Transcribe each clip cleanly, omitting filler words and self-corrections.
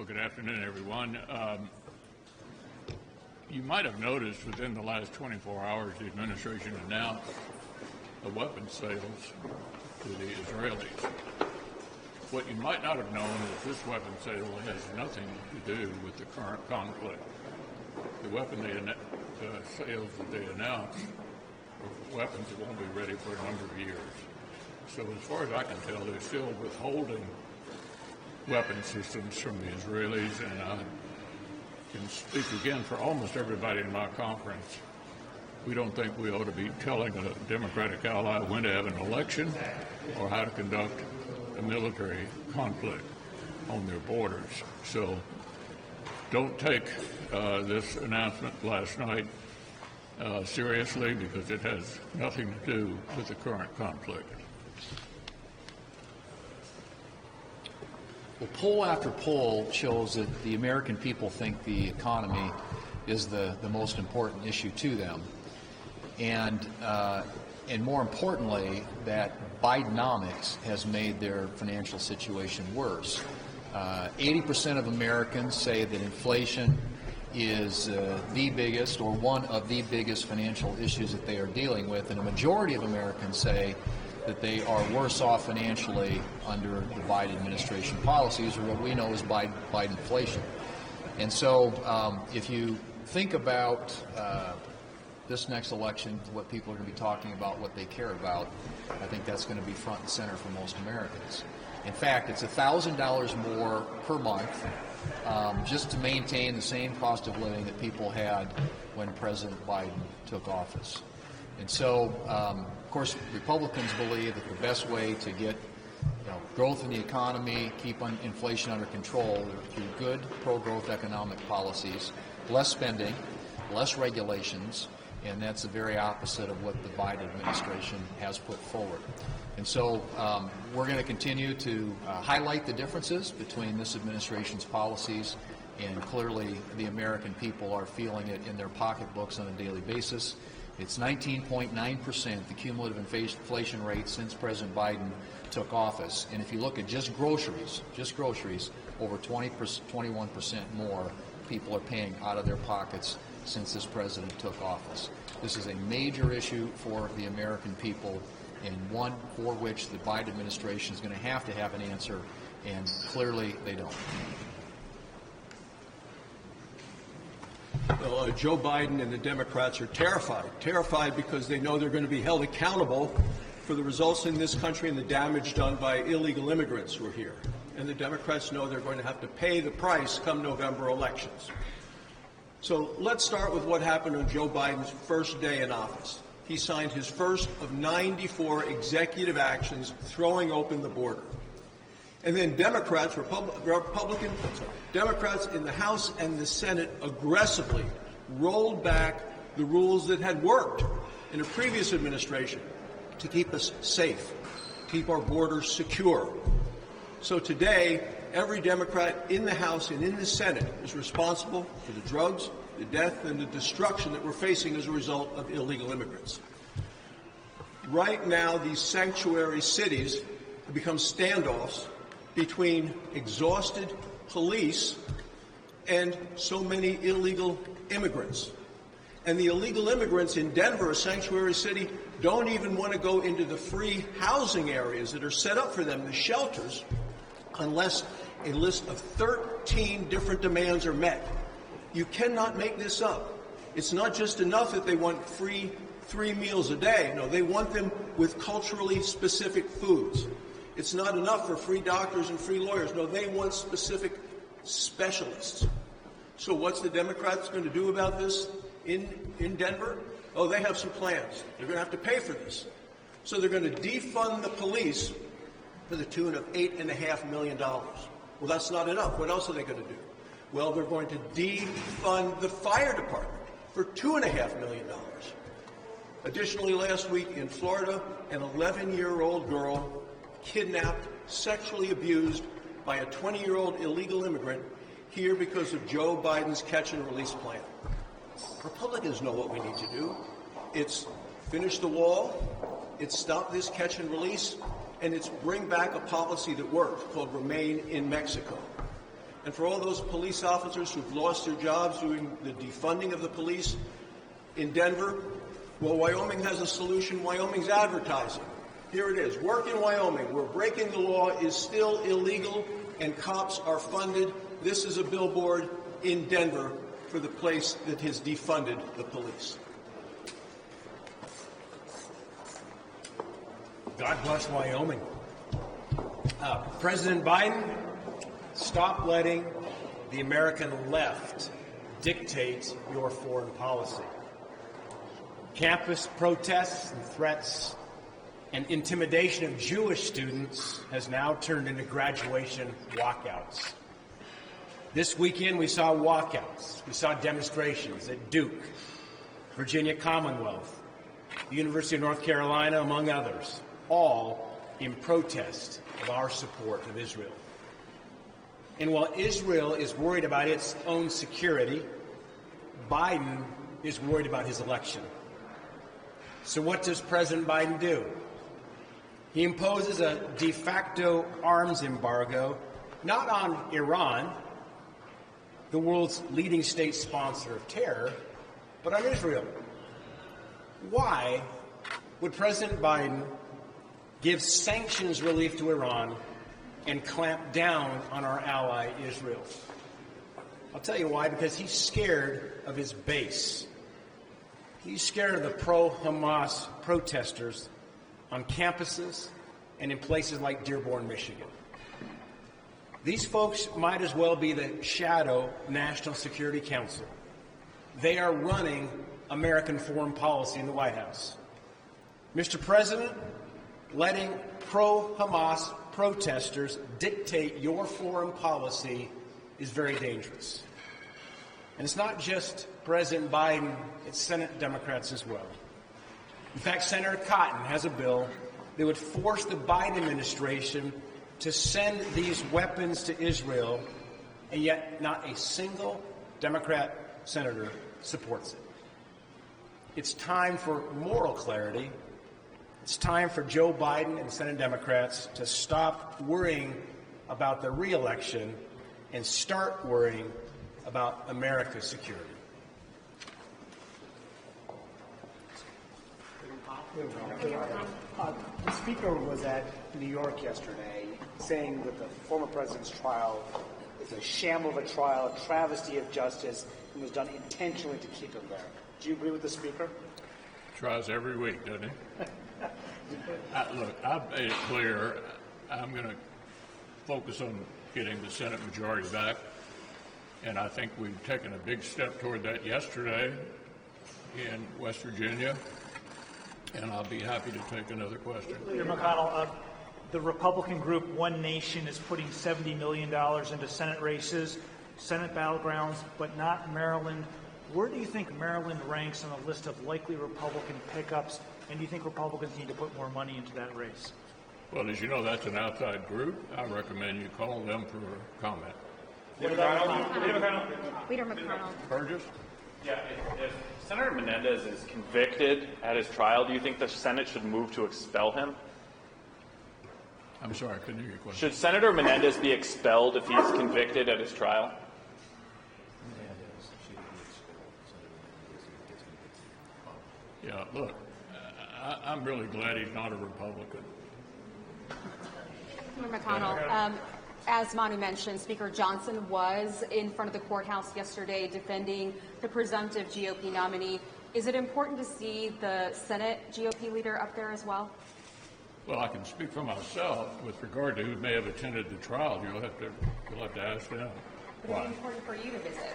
Well, good afternoon, everyone. You might have noticed within the last 24 hours the administration announced the weapons sales to the Israelis. What you might not have known is this weapons sale has nothing to do with the current conflict. The sales that they announced are weapons that won't be ready for a number of years. So as far as I can tell, they're still withholding weapon systems from the Israelis, and I can speak again for almost everybody in my conference. We don't think we ought to be telling a Democratic ally when to have an election or how to conduct a military conflict on their borders. So don't take this announcement last night seriously, because it has nothing to do with the current conflict. Well, poll after poll shows that the American people think the economy is the most important issue to them. And more importantly, that Bidenomics has made their financial situation worse. 80% of Americans say that inflation is the biggest or one of the biggest financial issues that they are dealing with, and a majority of Americans say that they are worse off financially under the Biden administration policies, or what we know as Bidenflation. And so if you think about this next election, what people are going to be talking about, what they care about, I think that's going to be front and center for most Americans. In fact, it's $1,000 more per month just to maintain the same cost of living that people had when President Biden took office. And so, of course, Republicans believe that the best way to get growth in the economy, keep inflation under control, are through good pro-growth economic policies, less spending, less regulations, and that's the very opposite of what the Biden administration has put forward. And so we're going to continue to highlight the differences between this administration's policies, and clearly the people are feeling it in their pocketbooks on a daily basis. It's 19.9%, the cumulative inflation rate since President Biden took office. And if you look at just groceries, over 21% more people are paying out of their pockets since this president took office. This is a major issue for the American people, and one for which the Biden administration is going to have an answer, and clearly they don't. Well, Joe Biden and the Democrats are terrified because they know they're going to be held accountable for the results in this country and the damage done by illegal immigrants who are here. And the Democrats know they're going to have to pay the price come November elections. So let's start with what happened on Joe Biden's first day in office. He signed his first of 94 executive actions throwing open the border. And then Democrats in the House and the Senate aggressively rolled back the rules that had worked in a previous administration to keep us safe, keep our borders secure. So today, every Democrat in the House and in the Senate is responsible for the drugs, the death, and the destruction that we're facing as a result of illegal immigrants. Right now, these sanctuary cities have become standoffs between exhausted police and so many illegal immigrants. And the illegal immigrants in Denver, a sanctuary city, don't even want to go into the free housing areas that are set up for them, the shelters, unless a list of 13 different demands are met. You cannot make this up. It's not just enough that they want free 3 meals a day. No, they want them with culturally specific foods. It's not enough for free doctors and free lawyers. No, they want specific specialists. So what's the Democrats going to do about this in Denver? Oh, they have some plans. They're going to have to pay for this. So they're going to defund the police to the tune of $8.5 million. Well, that's not enough. What else are they going to do? Well, they're going to defund the fire department for $2.5 million. Additionally, last week in Florida, an 11-year-old girl kidnapped, sexually abused by a 20-year-old illegal immigrant here because of Joe Biden's catch and release plan. Republicans know what we need to do. It's finish the wall, it's stop this catch and release, and it's bring back a policy that works called Remain in Mexico. And for all those police officers who've lost their jobs doing the defunding of the police in Denver, well, Wyoming has a solution. Wyoming's advertising. Here it is. Work in Wyoming, where breaking the law is still illegal and cops are funded. This is a billboard in Denver for the place that has defunded the police. God bless Wyoming. President Biden, stop letting the American left dictate your foreign policy. Campus protests and threats and intimidation of Jewish students has now turned into graduation walkouts. This weekend we saw walkouts. We saw demonstrations at Duke, Virginia Commonwealth, the University of North Carolina, among others, all in protest of our support of Israel. And while Israel is worried about its own security, Biden is worried about his election. So what does President Biden do? He imposes a de facto arms embargo, not on Iran, the world's leading state sponsor of terror, but on Israel. Why would President Biden give sanctions relief to Iran and clamp down on our ally Israel? I'll tell you why, because he's scared of his base. He's scared of the pro-Hamas protesters on campuses and in places like Dearborn, Michigan. These folks might as well be the shadow National Security Council. They are running American foreign policy in the White House. Mr. President, letting pro-Hamas protesters dictate your foreign policy is very dangerous. And it's not just President Biden, it's Senate Democrats as well. In fact, Senator Cotton has a bill that would force the Biden administration to send these weapons to Israel, and yet not a single Democrat senator supports it. It's time for moral clarity. It's time for Joe Biden and Senate Democrats to stop worrying about the re-election and start worrying about America's security. The Speaker was at New York yesterday saying that the former president's trial is a sham of a trial, a travesty of justice, and was done intentionally to keep him there. Do you agree with the Speaker? Tries every week, doesn't he? Look, I've made it clear I'm going to focus on getting the Senate majority back, and I think we've taken a big step toward that yesterday in West Virginia, and I'll be happy to take another question. Leader McConnell, the Republican group One Nation is putting $70 million into Senate races, Senate battlegrounds, but not Maryland. Where do you think Maryland ranks on the list of likely Republican pickups, and do you think Republicans need to put more money into that race? Well, as you know, that's an outside group. I recommend you call them for comment. Leader McConnell. Burgess? Yeah, if Senator Menendez is convicted at his trial, do you think the Senate should move to expel him? I'm sorry, I couldn't hear your question. Should Senator Menendez be expelled if he's convicted at his trial? Yeah, look, I'm really glad he's not a Republican. Senator McConnell, as Manu mentioned, Speaker Johnson was in front of the courthouse yesterday defending the presumptive GOP nominee. Is it important to see the Senate GOP leader up there as well? Well, I can speak for myself with regard to who may have attended the trial. You'll have to ask them. But is it important for you to visit?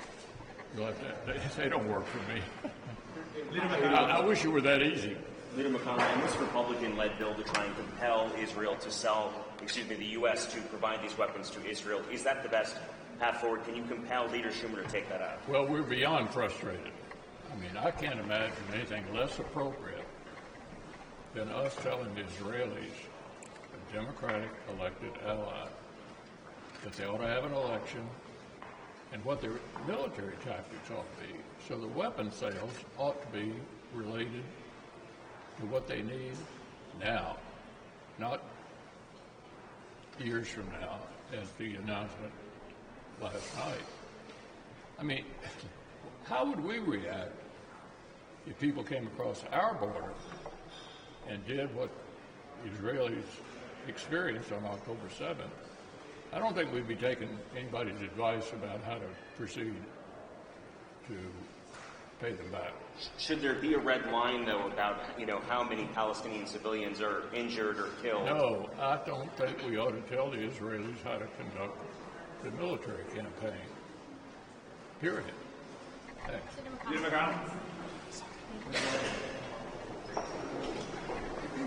You'll have to. They don't work for me. I wish it were that easy. Leader McConnell, in this Republican-led bill to try and compel Israel to the U.S. to provide these weapons to Israel, is that the best path forward? Can you compel Leader Schumer to take that out? Well, we're beyond frustrated. I mean, I can't imagine anything less appropriate than us telling the Israelis, a Democratic elected ally, that they ought to have an election and what their military tactics ought to be. So the weapon sales ought to be related to what they need now, not years from now, as the announcement last night. I mean, how would we react if people came across our border and did what Israelis experienced on October 7th? I don't think we'd be taking anybody's advice about how to proceed to pay them back. Should there be a red line, though, about how many Palestinian civilians are injured or killed? No, I don't think we ought to tell the Israelis how to conduct the military campaign. Period. Thanks. Senator McConnell.